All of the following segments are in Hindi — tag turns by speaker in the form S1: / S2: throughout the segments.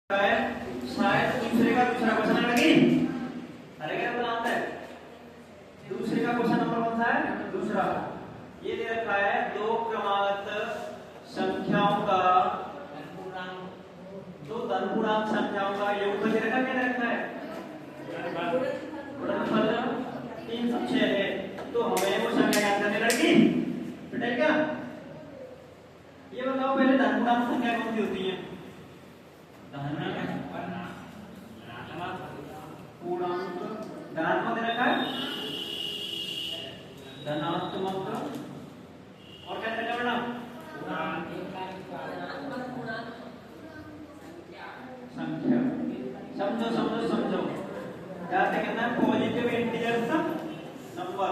S1: शायद दूसरे का दूसरा क्वेश्चन लगी। अरे क्या बोला है? दूसरे का क्वेश्चन नंबर कौन सा है? दूसरा। ये दे रखा है दो क्रमागत संख्याओं का दो धनपूर्णांक संख्याओं का योगफल दे रखा, क्या दे रखा है? गुणनफल 306 है। तो हमें वो संख्या याद करने लगी बेटा। क्या ये बताओ पहले धनपूर्णांक संख्या कौन सी होती है? पूर्णांक धनात्मक दे रखा है, धनात्मक और क्या दे रखा है संख्या। समझो समझो समझो, क्या कहना है? पॉजिटिव इंटीजर्स नंबर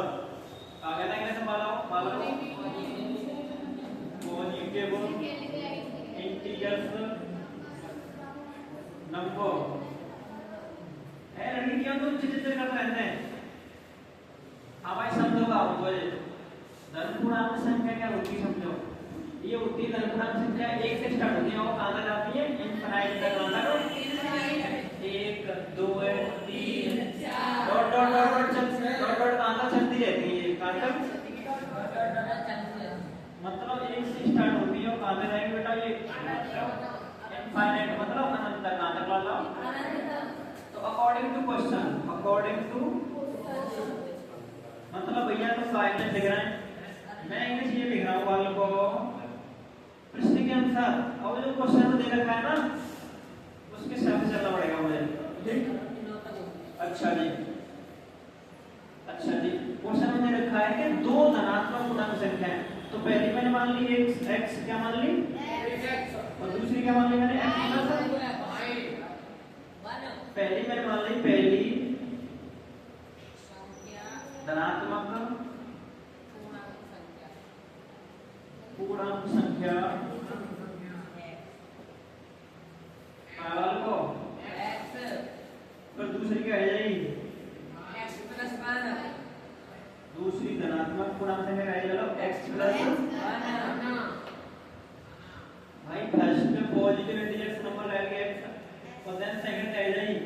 S1: क्या कहना है? कैसे मानो पॉजिटिव इंटीजर्स नंबर है। लड़कियों तो चित्र करते रहते हैं। हाँ भाई समझो का बोले धनपूर्णांक संख्या क्या होती है? समझो ये होती है धनपूर्णांक संख्या एक से स्टार्ट होती है और कहां तक जाती है? इनफिनिट तक। कहां तक? 1 2 3 डॉट डॉट डॉट चलती कहां तक चलती रहती है? कहां तक? मतलब एक से स्टार्ट होती है और कहां तक जाएगी बेटा? ये इनफिनिट मतलब अनंत तक। कहां तक ला? तो according to question, according to मतलब भैया तो फाइनल लिख रहे हैं, मैं इंग्लिश ये लिख रहा हूँ वालों को प्रश्न के अनुसार। और जो क्वेश्चन दे रखा है ना उसके हिसाब से चलना पड़ेगा मुझे। ठीक अच्छा जी, अच्छा जी। क्वेश्चन में रखा है कि दो धनात्मक पूर्णांक संख्या है। तो पहली मैंने मान ली x क्या मान ली और दूसरी क्या मान ली मैंने? x पहली मैंने मान ली पहली धनात्मक पूर्णांक संख्या को पर दूसरी क्या है जाएगी? दूसरी धनात्मक पूर्णांक संख्या क्या है? चलो x प्लस भाई फर्स्ट में पॉजिटिव इंटीजर्स नंबर रह गया x और देन सेकंड क्या है जाएगी?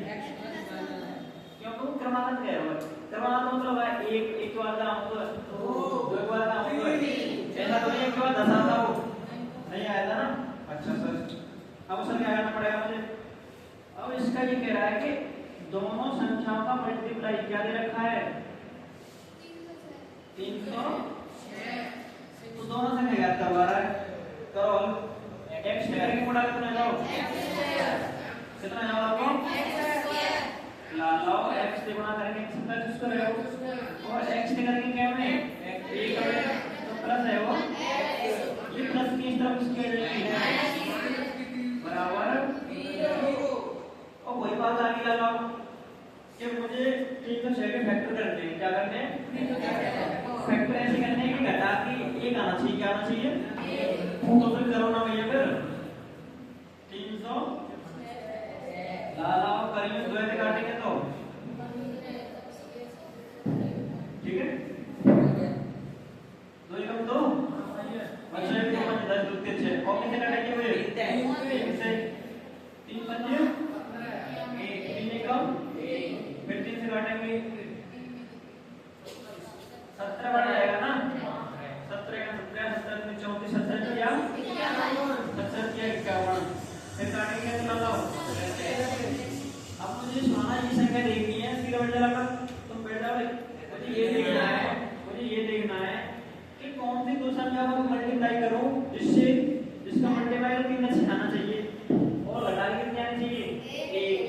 S1: क्यों तुम क्रमागत कह रहे हो? क्रमागत मतलब है एक के बाद अंक दो के बाद अंक ऐसा तो नहीं एक के बाद 10 आता हो नहीं आया था ना। अच्छा सर अब सर क्या करना पड़ेगा मुझे? अब इसका ये कह रहा है कि दोनों संख्याओं का मल्टीप्लाई क्या दे रखा है? 306। तो दोनों संख्या क्या करवा रहा है? करो x स्क्वायर की गुणा कितना जाओ? कितना जाओ आपको? लाओ x से गुणा करेंगे x प्लस उसको रहो और x से करेंगे क्या में? 1 तो प्लस है वो ये प्लस की इस तरफ इसकी आ जाएगी बराबर 0। और वही बात आगे लगाओ कि मुझे 306 के फैक्टर करने हैं। क्या करने हैं? फैक्टर ऐसे करने हैं कि घटा के 1 आना चाहिए। क्या आना चाहिए? तो फिर करो ना भैया फिर 300 लाओ करेंगे दो ऐसे काटेंगे तो ठीक है। दो एकम दो अच्छा एक दो 5 10 2 3 6 और कितने काटेंगे भैया? 3 से 3 पंजे 1 3 एकम फिर 3 से काटेंगे 17 बढ़ जाएगा ना। 17 का 17 17 में 34 17 किया 17 किया 51 फिर काटेंगे कितना लाओ? अब मुझे सुनाना ये संख्या देखनी है इसकी रवट जला कर तुम बैठ जाओ। मुझे ये देखना है, मुझे ये देखना है कि कौन सी दो संख्या को मल्टीप्लाई करूं जिसका मल्टीप्लाई 3 से आना चाहिए और घटा के कितनी आनी चाहिए? 1।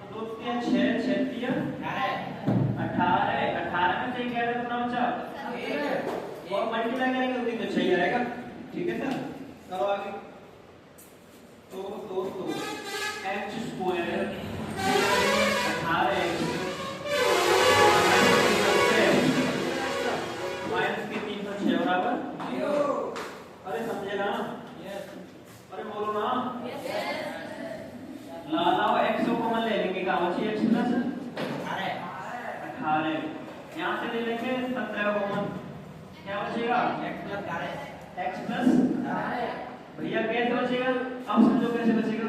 S1: तो 2 3 6 6 3 18 18 में से क्या आएगा कितना बचा? और मल्टीप्लाई करेंगे तो 6 आएगा। ठीक है सर करो आगे। तो दोस्तों x स्क्वायर 18x माइनस के 306 बराबर 0। अरे समझे ना? अरे बोलो ना? लाओ x को कॉमन ले लेंगे। क्या बची? x प्लस 18 यहाँ से ले लेंगे 17 कॉमन। क्या बचेगा? x प्लस भैया कैसे बचेगा? अब समझो कैसे बचेगा।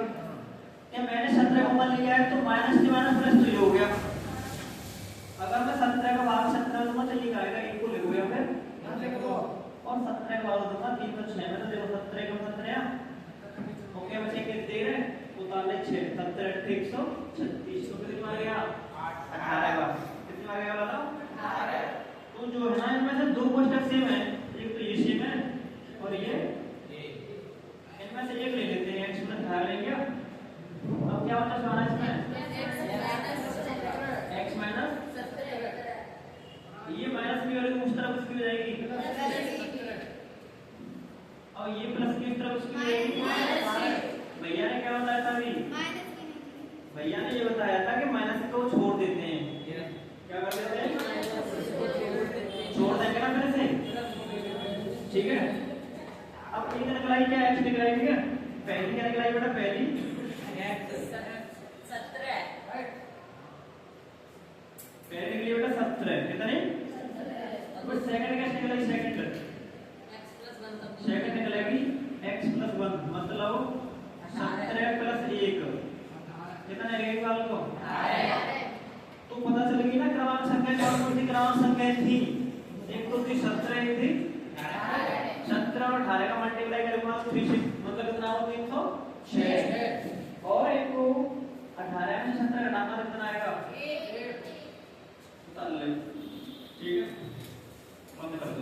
S1: कॉमन लिया है तो माइनस से माइनस प्लस तो ये हो गया। अगर मैं 17 का भाग 17 दूंगा तो ये आएगा 1 को लिखो या फिर और 17 का भाग दूंगा 3 तो 6 में तो देखो 17 का 17 ओके बच्चे कितने रहे 46 17 136 तो कितना आ गया 18 का कितना आ गया बताओ 18। तो जो है ना इनमें से दो क्वेश्चन सेम है, एक तो ये सेम है और ये इनमें से एक ले लेते हैं x प्लस 18 लेंगे। अब क्या होता है सवाल इसमें x माइनस ये माइनस की वैल्यू उस तरफ उसकी हो जाएगी और ये प्लस की उस तरफ उसकी हो जाएगी। भैया ने क्या बताया था अभी भैया ने ये बताया था कि माइनस को छोड़ देते हैं, क्या कर देते हैं छोड़ देंगे ना फिर से, ठीक है। अब ये निकलाई क्या x निकलाई ठीक है, पहली क्या निकलाई बेटा पहली पहले के लिए बेटा 17 कितने और सेकंड कैसे निकलेगी सेकंड निकलेगी x प्लस 1 मतलब 17 प्लस 1 कितना है निकाल लो तो पता चलेगी ना क्रमांक संख्या कौन सी क्रमांक संख्या थी, एक तो थी 17 एक थी 17 और 18 का मल्टीप्लाई करूंगा 36 मतलब कितना हो 306 और एक को 18 में 17 घटाना कितना आएगा 1 ठीक है बंद कर दो।